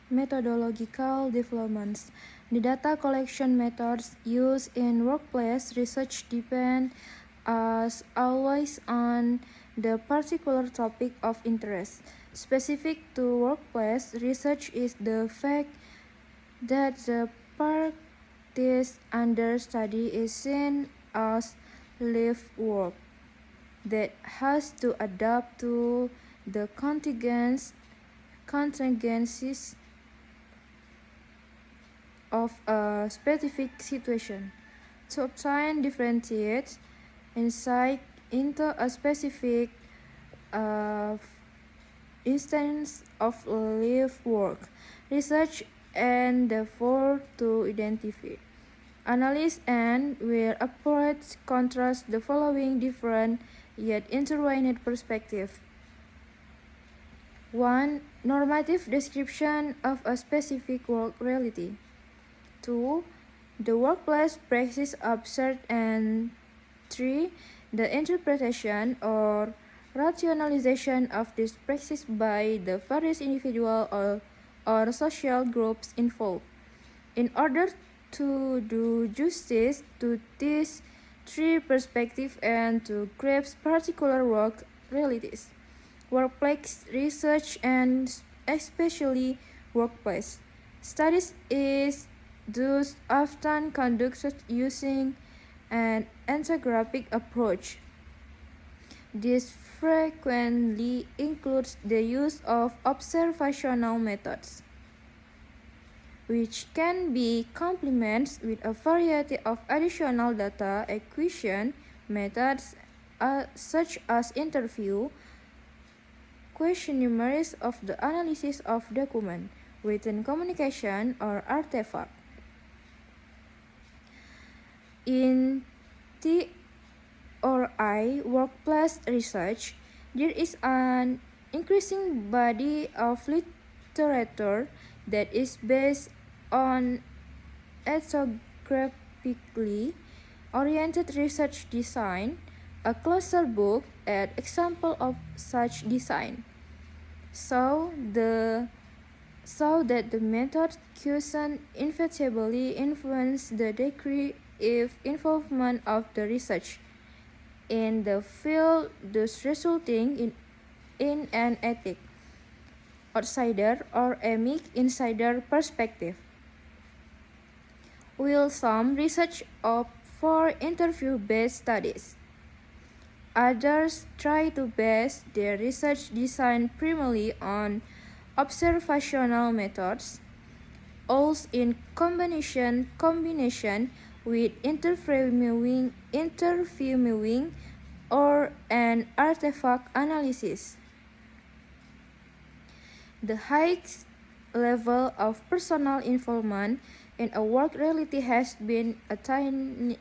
methodological developments. The data collection methods used in workplace research depend, as always, on the particular topic of interest. Specific to workplace research is the fact that the practice under study is seen as live work that has to adapt to the contingencies of a specific situation. To obtain differentiate insight into a specific instance of live work, research endeavor to identify, analyze, and where approach contrast the following different yet intertwined perspectives. 1. Normative description of a specific work reality. 2. The workplace practice observed, and 3. The interpretation or rationalization of this practice by the various individual or social groups involved. In order to do justice to these three perspectives and to grasp particular work realities, workplace research, and especially workplace studies is thus often conducted using an ethnographic approach. This frequently includes the use of observational methods, which can be complemented with a variety of additional data acquisition methods such as interview, questionnaires of the analysis of document, written communication, or artifact. In TRI workplace research, there is an increasing body of literature that is based on ethnographically oriented research design. A closer look at example of such design show that the method chosen inevitably influence the degree of involvement of the research in the field, thus resulting in an ethic, outsider, or emic insider perspective. While some research opt for interview-based studies, others try to base their research design primarily on observational methods, also in combination with interviewing or an artifact analysis. The highest level of personal involvement in a work reality has been attained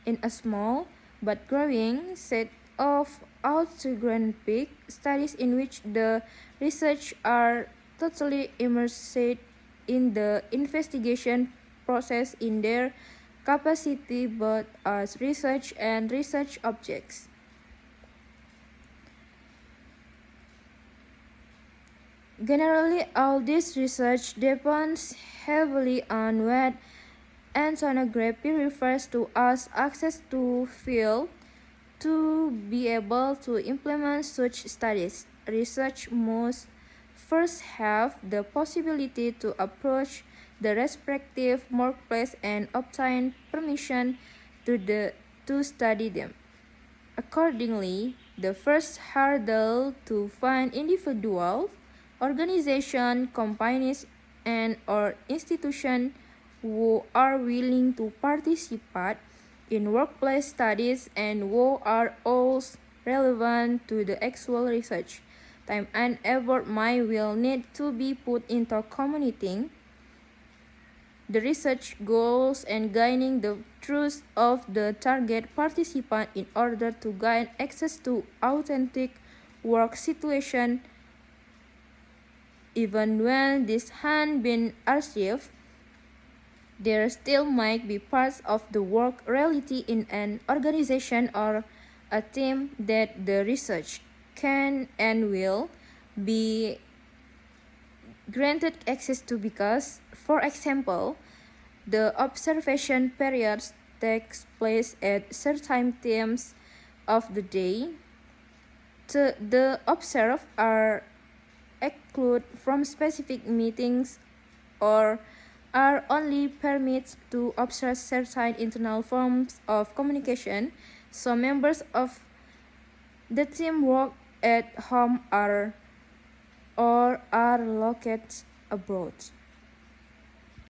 in a small but growing set of ethnographic studies in which the researchers are totally immersed in the investigation process in their capacity both as research and research objects. Generally, all this research depends heavily on what ethnography refers to as access to field. To be able to implement such studies, research must first have the possibility to approach the respective workplace and obtain permission to study them. Accordingly, the first hurdle to find individuals, organizations, companies, and/or institutions who are willing to participate in workplace studies and who are also relevant to the actual research. Time and effort will need to be put into communicating the research goals and gaining the trust of the target participant in order to gain access to authentic work situation. Even when this has been achieved, there still might be parts of the work reality in an organization or a team that the research can and will be granted access to because, for example, the observation periods takes place at certain times of the day. The observed are excluded from specific meetings or are only permitted to observe certain internal forms of communication, so members of the team work at home or are located abroad.